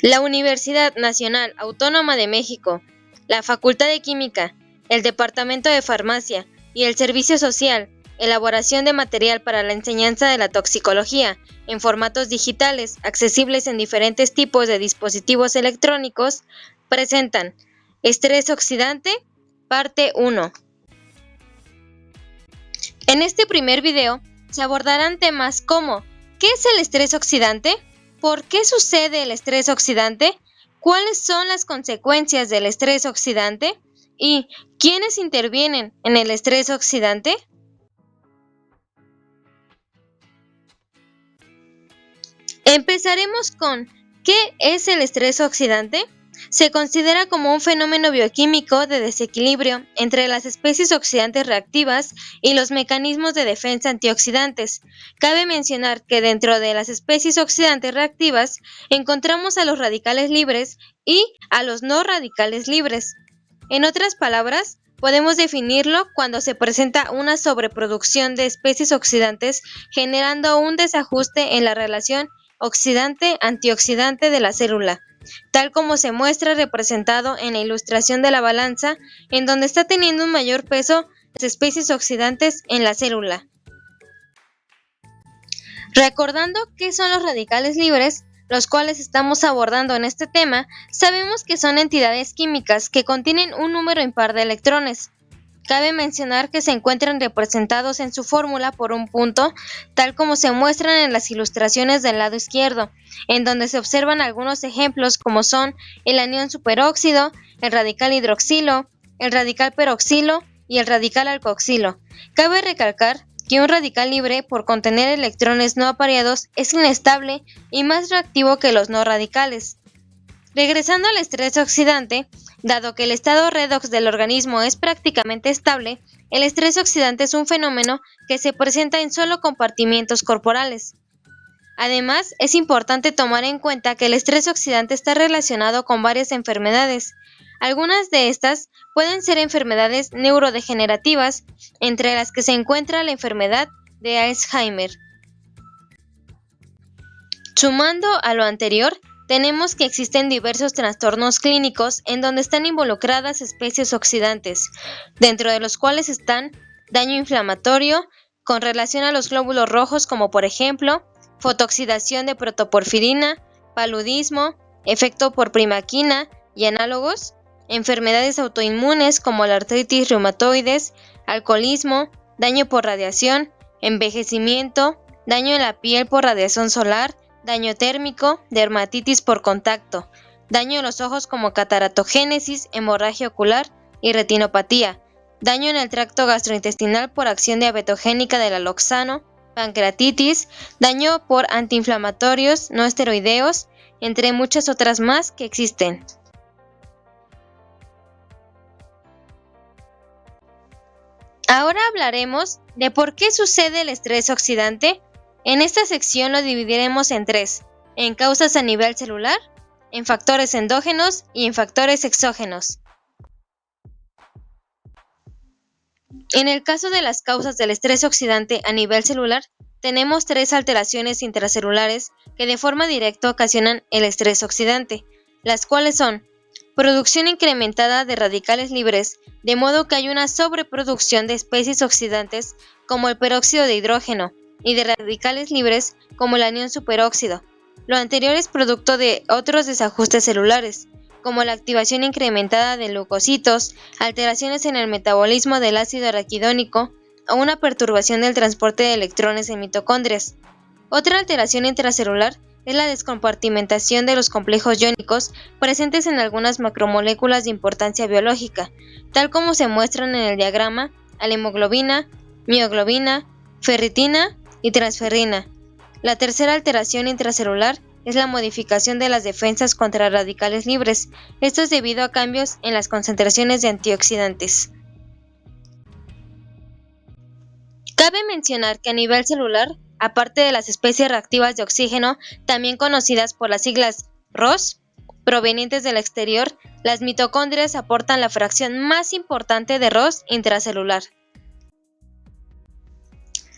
La Universidad Nacional Autónoma de México, la Facultad de Química, el Departamento de Farmacia y el Servicio Social, elaboración de material para la enseñanza de la toxicología en formatos digitales accesibles en diferentes tipos de dispositivos electrónicos, presentan Estrés oxidante, parte 1. En este primer video se abordarán temas como ¿qué es el estrés oxidante? ¿Por qué sucede el estrés oxidante? ¿Cuáles son las consecuencias del estrés oxidante? ¿Y quiénes intervienen en el estrés oxidante? Empezaremos con ¿qué es el estrés oxidante? Se considera como un fenómeno bioquímico de desequilibrio entre las especies oxidantes reactivas y los mecanismos de defensa antioxidantes. Cabe mencionar que dentro de las especies oxidantes reactivas encontramos a los radicales libres y a los no radicales libres. En otras palabras, podemos definirlo cuando se presenta una sobreproducción de especies oxidantes generando un desajuste en la relación oxidante-antioxidante de la célula, tal como se muestra representado en la ilustración de la balanza, en donde está teniendo un mayor peso las especies oxidantes en la célula. Recordando qué son los radicales libres, los cuales estamos abordando en este tema, sabemos que son entidades químicas que contienen un número impar de electrones. Cabe mencionar que se encuentran representados en su fórmula por un punto, tal como se muestran en las ilustraciones del lado izquierdo, en donde se observan algunos ejemplos como son el anión superóxido, el radical hidroxilo, el radical peroxilo y el radical alcoxilo. Cabe recalcar que un radical libre, por contener electrones no apareados, es inestable y más reactivo que los no radicales. Regresando al estrés oxidante, dado que el estado redox del organismo es prácticamente estable, el estrés oxidante es un fenómeno que se presenta en solo compartimientos corporales. Además, es importante tomar en cuenta que el estrés oxidante está relacionado con varias enfermedades. Algunas de estas pueden ser enfermedades neurodegenerativas, entre las que se encuentra la enfermedad de Alzheimer. Sumando a lo anterior, tenemos que existen diversos trastornos clínicos en donde están involucradas especies oxidantes, dentro de los cuales están daño inflamatorio con relación a los glóbulos rojos, como por ejemplo fotooxidación de protoporfirina, paludismo, efecto por primaquina y análogos, enfermedades autoinmunes como la artritis reumatoides, alcoholismo, daño por radiación, envejecimiento, daño en la piel por radiación solar, daño térmico, dermatitis por contacto, daño en los ojos como cataratogénesis, hemorragia ocular y retinopatía, daño en el tracto gastrointestinal por acción diabetogénica del aloxano, pancreatitis, daño por antiinflamatorios no esteroideos, entre muchas otras más que existen. Ahora hablaremos de por qué sucede el estrés oxidante. En esta sección lo dividiremos en tres, en causas a nivel celular, en factores endógenos y en factores exógenos. En el caso de las causas del estrés oxidante a nivel celular, tenemos tres alteraciones intracelulares que de forma directa ocasionan el estrés oxidante, las cuales son producción incrementada de radicales libres, de modo que hay una sobreproducción de especies oxidantes como el peróxido de hidrógeno, y de radicales libres como el anión superóxido. Lo anterior es producto de otros desajustes celulares, como la activación incrementada de leucocitos, alteraciones en el metabolismo del ácido araquidónico o una perturbación del transporte de electrones en mitocondrias. Otra alteración intracelular es la descompartimentación de los complejos iónicos presentes en algunas macromoléculas de importancia biológica, tal como se muestran en el diagrama a la hemoglobina, mioglobina, ferritina y transferrina. La tercera alteración intracelular es la modificación de las defensas contra radicales libres. Esto es debido a cambios en las concentraciones de antioxidantes. Cabe mencionar que a nivel celular, aparte de las especies reactivas de oxígeno, también conocidas por las siglas ROS, provenientes del exterior, las mitocondrias aportan la fracción más importante de ROS intracelular.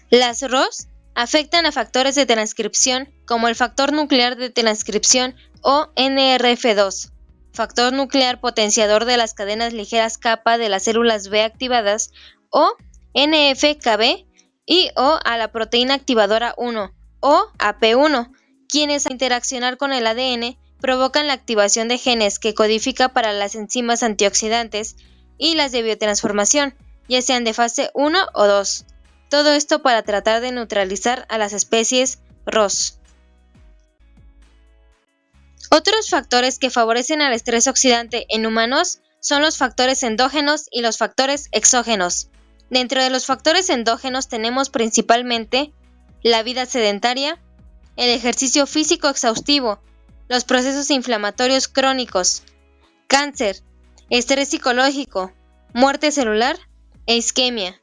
Las ROS afectan a factores de transcripción como el factor nuclear de transcripción o NRF2, factor nuclear potenciador de las cadenas ligeras kappa de las células B activadas, o NF-κB, y o a la proteína activadora 1 o AP1, quienes al interaccionar con el ADN provocan la activación de genes que codifica para las enzimas antioxidantes y las de biotransformación, ya sean de fase 1 o 2. Todo esto para tratar de neutralizar a las especies ROS. Otros factores que favorecen al estrés oxidante en humanos son los factores endógenos y los factores exógenos. Dentro de los factores endógenos tenemos principalmente la vida sedentaria, el ejercicio físico exhaustivo, los procesos inflamatorios crónicos, cáncer, estrés psicológico, muerte celular e isquemia.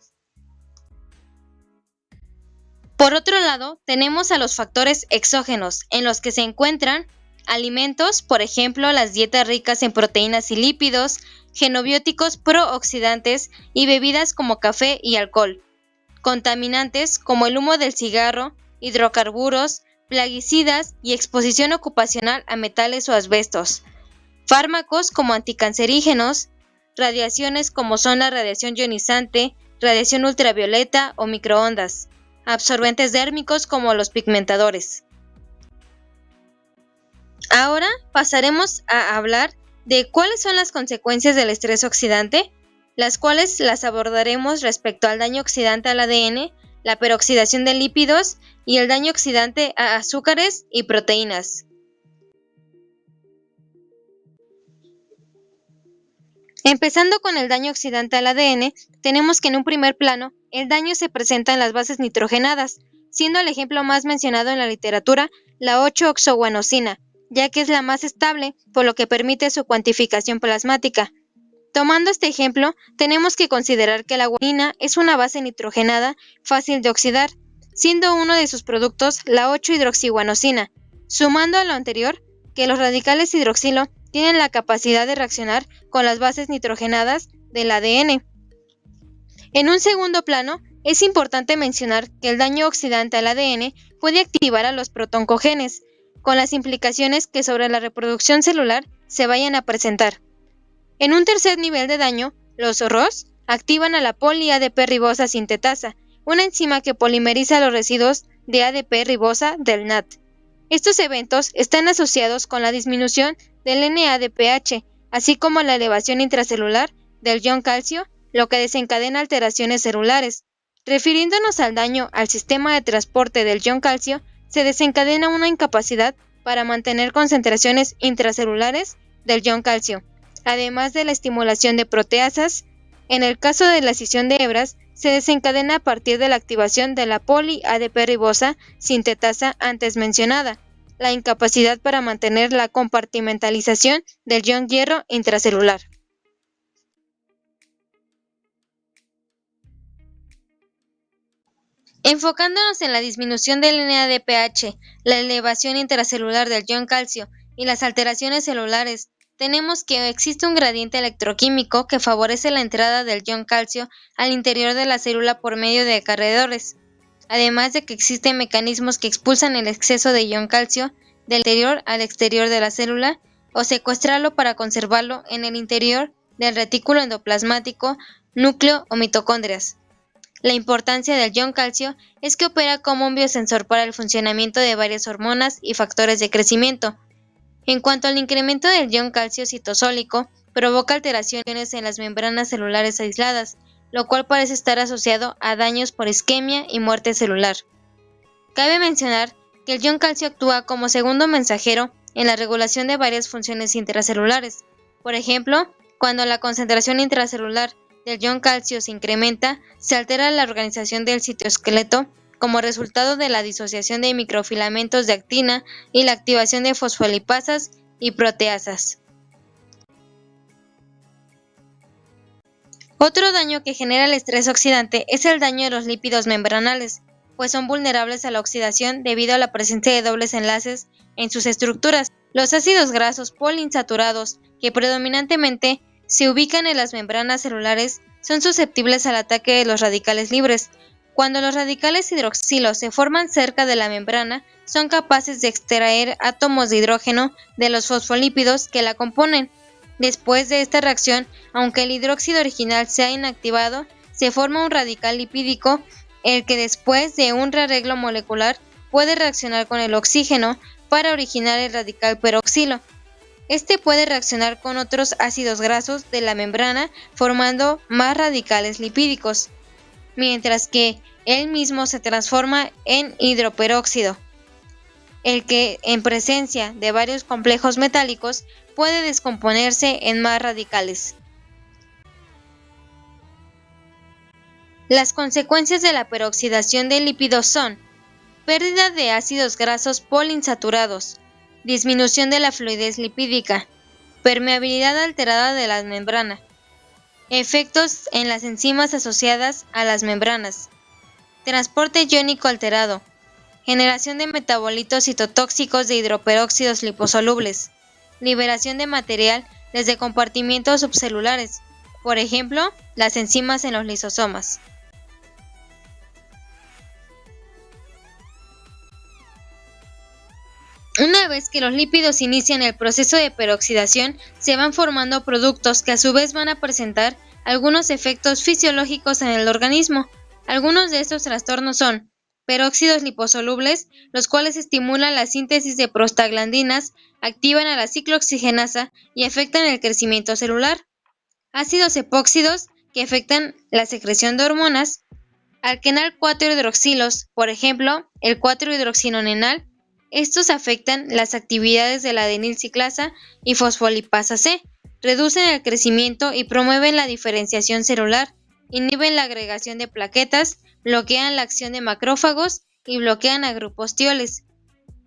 Por otro lado, tenemos a los factores exógenos, en los que se encuentran alimentos, por ejemplo, las dietas ricas en proteínas y lípidos, genobióticos prooxidantes y bebidas como café y alcohol, contaminantes como el humo del cigarro, hidrocarburos, plaguicidas y exposición ocupacional a metales o asbestos, fármacos como anticancerígenos, radiaciones como son la radiación ionizante, radiación ultravioleta o microondas, absorbentes dérmicos como los pigmentadores. Ahora pasaremos a hablar de cuáles son las consecuencias del estrés oxidante, las cuales las abordaremos respecto al daño oxidante al ADN, la peroxidación de lípidos y el daño oxidante a azúcares y proteínas. Empezando con el daño oxidante al ADN, tenemos que en un primer plano, el daño se presenta en las bases nitrogenadas, siendo el ejemplo más mencionado en la literatura la 8-oxoguanosina, ya que es la más estable, por lo que permite su cuantificación plasmática. Tomando este ejemplo, tenemos que considerar que la guanina es una base nitrogenada fácil de oxidar, siendo uno de sus productos la 8-hidroxiguanosina, sumando a lo anterior que los radicales hidroxilo tienen la capacidad de reaccionar con las bases nitrogenadas del ADN. En un segundo plano, es importante mencionar que el daño oxidante al ADN puede activar a los protoncogenes, con las implicaciones que sobre la reproducción celular se vayan a presentar. En un tercer nivel de daño, los ROS activan a la poli-ADP ribosa sintetasa, una enzima que polimeriza los residuos de ADP ribosa del NAT. Estos eventos están asociados con la disminución del NADPH, así como la elevación intracelular del ion calcio, lo que desencadena alteraciones celulares. Refiriéndonos al daño al sistema de transporte del ion calcio, se desencadena una incapacidad para mantener concentraciones intracelulares del ion calcio, además de la estimulación de proteasas. En el caso de la escisión de hebras, se desencadena a partir de la activación de la poli-ADP ribosa sintetasa antes mencionada, la incapacidad para mantener la compartimentalización del ion hierro intracelular. Enfocándonos en la disminución del NADPH, la elevación intracelular del ion calcio y las alteraciones celulares, tenemos que existe un gradiente electroquímico que favorece la entrada del ion calcio al interior de la célula por medio de acarreadores, además de que existen mecanismos que expulsan el exceso de ion calcio del interior al exterior de la célula o secuestrarlo para conservarlo en el interior del retículo endoplasmático, núcleo o mitocondrias. La importancia del ion calcio es que opera como un biosensor para el funcionamiento de varias hormonas y factores de crecimiento. En cuanto al incremento del ion calcio citosólico, provoca alteraciones en las membranas celulares aisladas, lo cual parece estar asociado a daños por isquemia y muerte celular. Cabe mencionar que el ion calcio actúa como segundo mensajero en la regulación de varias funciones intracelulares. Por ejemplo, cuando la concentración intracelular del ion calcio se incrementa, se altera la organización del citoesqueleto como resultado de la disociación de microfilamentos de actina y la activación de fosfolipasas y proteasas. Otro daño que genera el estrés oxidante es el daño de los lípidos membranales, pues son vulnerables a la oxidación debido a la presencia de dobles enlaces en sus estructuras. Los ácidos grasos poliinsaturados, que predominantemente se ubican en las membranas celulares, son susceptibles al ataque de los radicales libres, Cuando los radicales hidroxilo se forman cerca de la membrana, son capaces de extraer átomos de hidrógeno de los fosfolípidos que la componen. Después de esta reacción, aunque el hidróxido original se ha inactivado, se forma un radical lipídico, el que después de un rearreglo molecular puede reaccionar con el oxígeno para originar el radical peroxilo. Este puede reaccionar con otros ácidos grasos de la membrana formando más radicales lipídicos, mientras que él mismo se transforma en hidroperóxido, el que en presencia de varios complejos metálicos puede descomponerse en más radicales. Las consecuencias de la peroxidación de lípidos son pérdida de ácidos grasos poliinsaturados, disminución de la fluidez lipídica, permeabilidad alterada de la membrana, efectos en las enzimas asociadas a las membranas, transporte iónico alterado, generación de metabolitos citotóxicos de hidroperóxidos liposolubles, liberación de material desde compartimientos subcelulares, por ejemplo, las enzimas en los lisosomas. Una vez que los lípidos inician el proceso de peroxidación, se van formando productos que a su vez van a presentar algunos efectos fisiológicos en el organismo. Algunos de estos trastornos son peróxidos liposolubles, los cuales estimulan la síntesis de prostaglandinas, activan a la ciclooxigenasa y afectan el crecimiento celular. Ácidos epóxidos, que afectan la secreción de hormonas. Alquenal 4-hidroxilos, por ejemplo, el 4-hidroxinonenal. Estos afectan las actividades de la adenilciclasa y fosfolipasa C, reducen el crecimiento y promueven la diferenciación celular, inhiben la agregación de plaquetas, bloquean la acción de macrófagos y bloquean a grupostioles.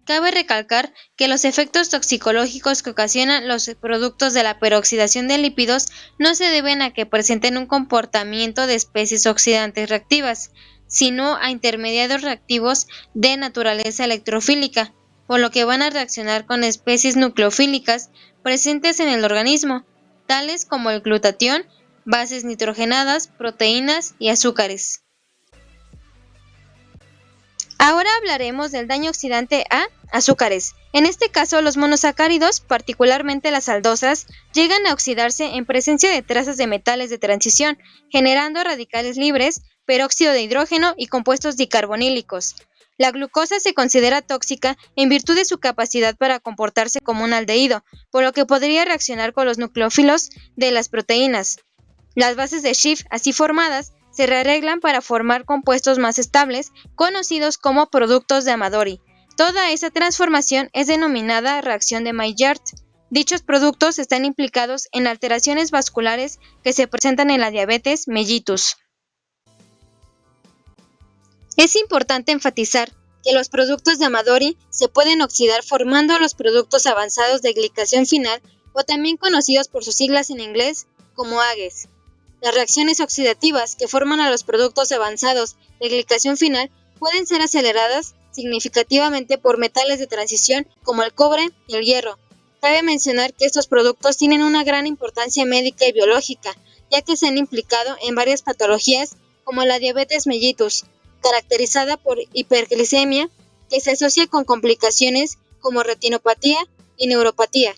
Cabe recalcar que los efectos toxicológicos que ocasionan los productos de la peroxidación de lípidos no se deben a que presenten un comportamiento de especies oxidantes reactivas, sino a intermediarios reactivos de naturaleza electrofílica, por lo que van a reaccionar con especies nucleofílicas presentes en el organismo, tales como el glutatión, bases nitrogenadas, proteínas y azúcares. Ahora hablaremos del daño oxidante a azúcares. En este caso, los monosacáridos, particularmente las aldosas, llegan a oxidarse en presencia de trazas de metales de transición, generando radicales libres, peróxido de hidrógeno y compuestos dicarbonílicos. La glucosa se considera tóxica en virtud de su capacidad para comportarse como un aldehído, por lo que podría reaccionar con los nucleófilos de las proteínas. Las bases de Schiff así formadas se rearreglan para formar compuestos más estables, conocidos como productos de Amadori. Toda esa transformación es denominada reacción de Maillard. Dichos productos están implicados en alteraciones vasculares que se presentan en la diabetes mellitus. Es importante enfatizar que los productos de Amadori se pueden oxidar formando los productos avanzados de glicación final o también conocidos por sus siglas en inglés como AGEs. Las reacciones oxidativas que forman a los productos avanzados de glicación final pueden ser aceleradas significativamente por metales de transición como el cobre y el hierro. Cabe mencionar que estos productos tienen una gran importancia médica y biológica, ya que se han implicado en varias patologías como la diabetes mellitus, caracterizada por hiperglicemia, que se asocia con complicaciones como retinopatía y neuropatía.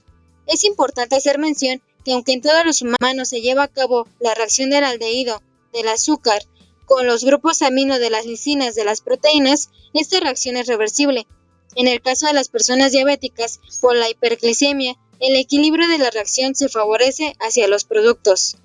Es importante hacer mención que aunque en todos los humanos se lleva a cabo la reacción del aldehído del azúcar con los grupos amino de las lisinas de las proteínas, esta reacción es reversible. En el caso de las personas diabéticas, por la hiperglicemia, el equilibrio de la reacción se favorece hacia los productos.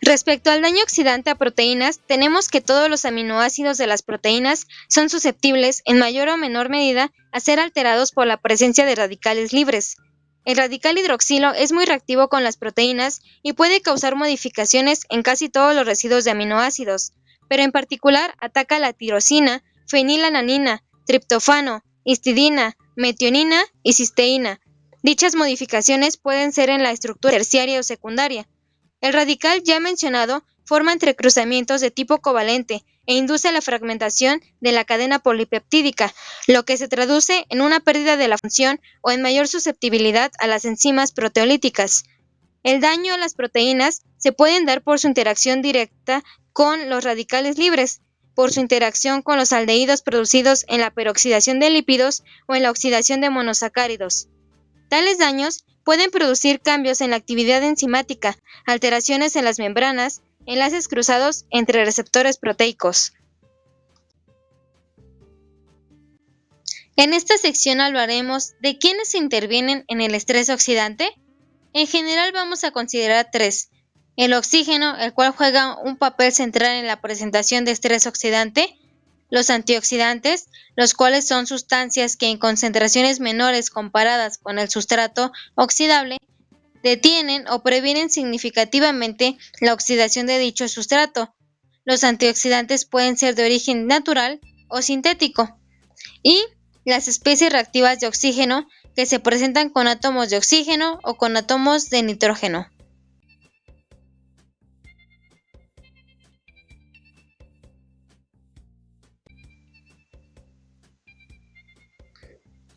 Respecto al daño oxidante a proteínas, tenemos que todos los aminoácidos de las proteínas son susceptibles, en mayor o menor medida, a ser alterados por la presencia de radicales libres. El radical hidroxilo es muy reactivo con las proteínas y puede causar modificaciones en casi todos los residuos de aminoácidos, pero en particular ataca la tirosina, fenilalanina, triptófano, histidina, metionina y cisteína. Dichas modificaciones pueden ser en la estructura terciaria o secundaria. El radical ya mencionado forma entrecruzamientos de tipo covalente e induce la fragmentación de la cadena polipeptídica, lo que se traduce en una pérdida de la función o en mayor susceptibilidad a las enzimas proteolíticas. El daño a las proteínas se pueden dar por su interacción directa con los radicales libres, por su interacción con los aldehídos producidos en la peroxidación de lípidos o en la oxidación de monosacáridos. Tales daños pueden producir cambios en la actividad enzimática, alteraciones en las membranas, enlaces cruzados entre receptores proteicos. En esta sección hablaremos de quiénes intervienen en el estrés oxidante. En general vamos a considerar tres: el oxígeno, el cual juega un papel central en la presentación de estrés oxidante; los antioxidantes, los cuales son sustancias que en concentraciones menores comparadas con el sustrato oxidable, detienen o previenen significativamente la oxidación de dicho sustrato. Los antioxidantes pueden ser de origen natural o sintético. Y las especies reactivas de oxígeno, que se presentan con átomos de oxígeno o con átomos de nitrógeno.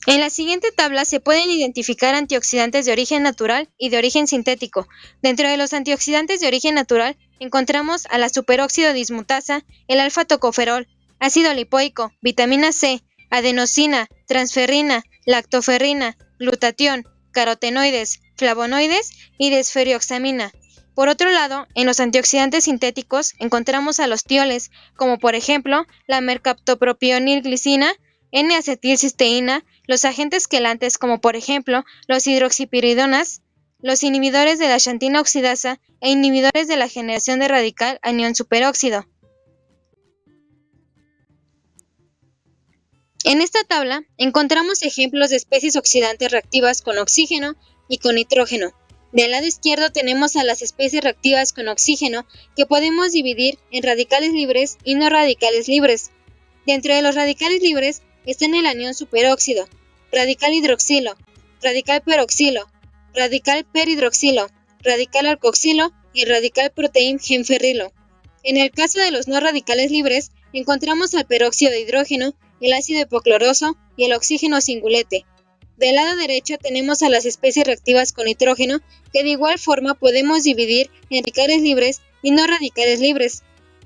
En la siguiente tabla se pueden identificar antioxidantes de origen natural y de origen sintético. Dentro de los antioxidantes de origen natural encontramos a la superóxido dismutasa, el alfa-tocoferol, ácido lipoico, vitamina C, adenosina, transferrina, lactoferrina, glutatión, carotenoides, flavonoides y desferrioxamina. Por otro lado, en los antioxidantes sintéticos encontramos a los tioles, como por ejemplo la mercaptopropionilglicina, N-acetilcisteína, los agentes quelantes como por ejemplo los hidroxipiridonas, los inhibidores de la xantina oxidasa e inhibidores de la generación de radical anión superóxido. En esta tabla encontramos ejemplos de especies oxidantes reactivas con oxígeno y con nitrógeno. Del lado izquierdo tenemos a las especies reactivas con oxígeno, que podemos dividir en radicales libres y no radicales libres. Dentro de los radicales libres están el anión superóxido, radical hidroxilo, radical peroxilo, radical perhidroxilo, radical alcoxilo y radical proteíngenferrilo. En el caso de los no radicales libres, encontramos al peróxido de hidrógeno, el ácido hipocloroso y el oxígeno singulete. Del lado derecho tenemos a las especies reactivas con nitrógeno, que de igual forma podemos dividir en radicales libres y no radicales libres.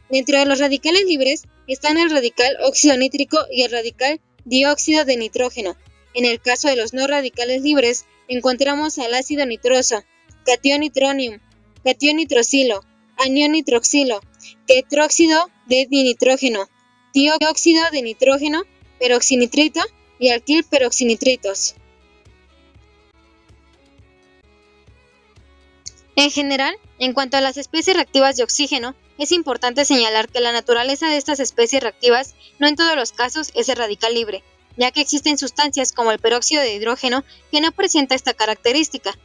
Dentro de los radicales libres están el radical óxido nítrico y el radical dióxido de nitrógeno. En el caso de los no radicales libres, encontramos al ácido nitroso, catión nitronium, catión nitrosilo, anión nitroxilo, tetróxido de dinitrógeno, dióxido de nitrógeno, peroxinitrito y alquil peroxinitritos. En general, en cuanto a las especies reactivas de oxígeno, es importante señalar que la naturaleza de estas especies reactivas no en todos los casos es el radical libre, ya que existen sustancias como el peróxido de hidrógeno que no presenta esta característica.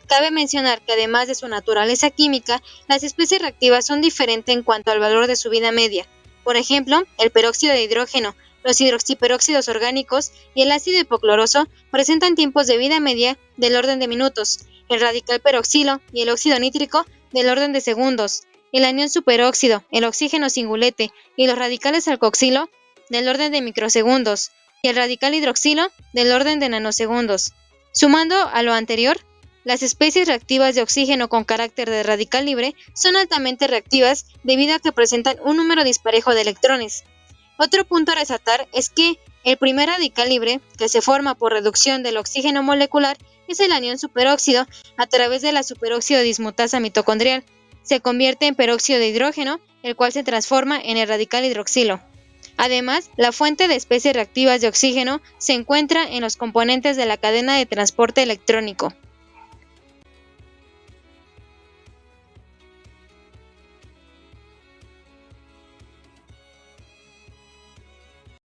Cabe mencionar que además de su naturaleza química, las especies reactivas son diferentes en cuanto al valor de su vida media. Por ejemplo, el peróxido de hidrógeno, los hidroxiperóxidos orgánicos y el ácido hipocloroso presentan tiempos de vida media del orden de minutos, el radical peroxilo y el óxido nítrico del orden de segundos, el anión superóxido, el oxígeno singulete y los radicales alcoxilo del orden de microsegundos y el radical hidroxilo del orden de nanosegundos. Sumando a lo anterior, las especies reactivas de oxígeno con carácter de radical libre son altamente reactivas debido a que presentan un número disparejo de electrones. Otro punto a resaltar es que el primer radical libre, que se forma por reducción del oxígeno molecular, es el anión superóxido a través de la superóxido dismutasa mitocondrial. Se convierte en peróxido de hidrógeno, el cual se transforma en el radical hidroxilo. Además, la fuente de especies reactivas de oxígeno se encuentra en los componentes de la cadena de transporte electrónico.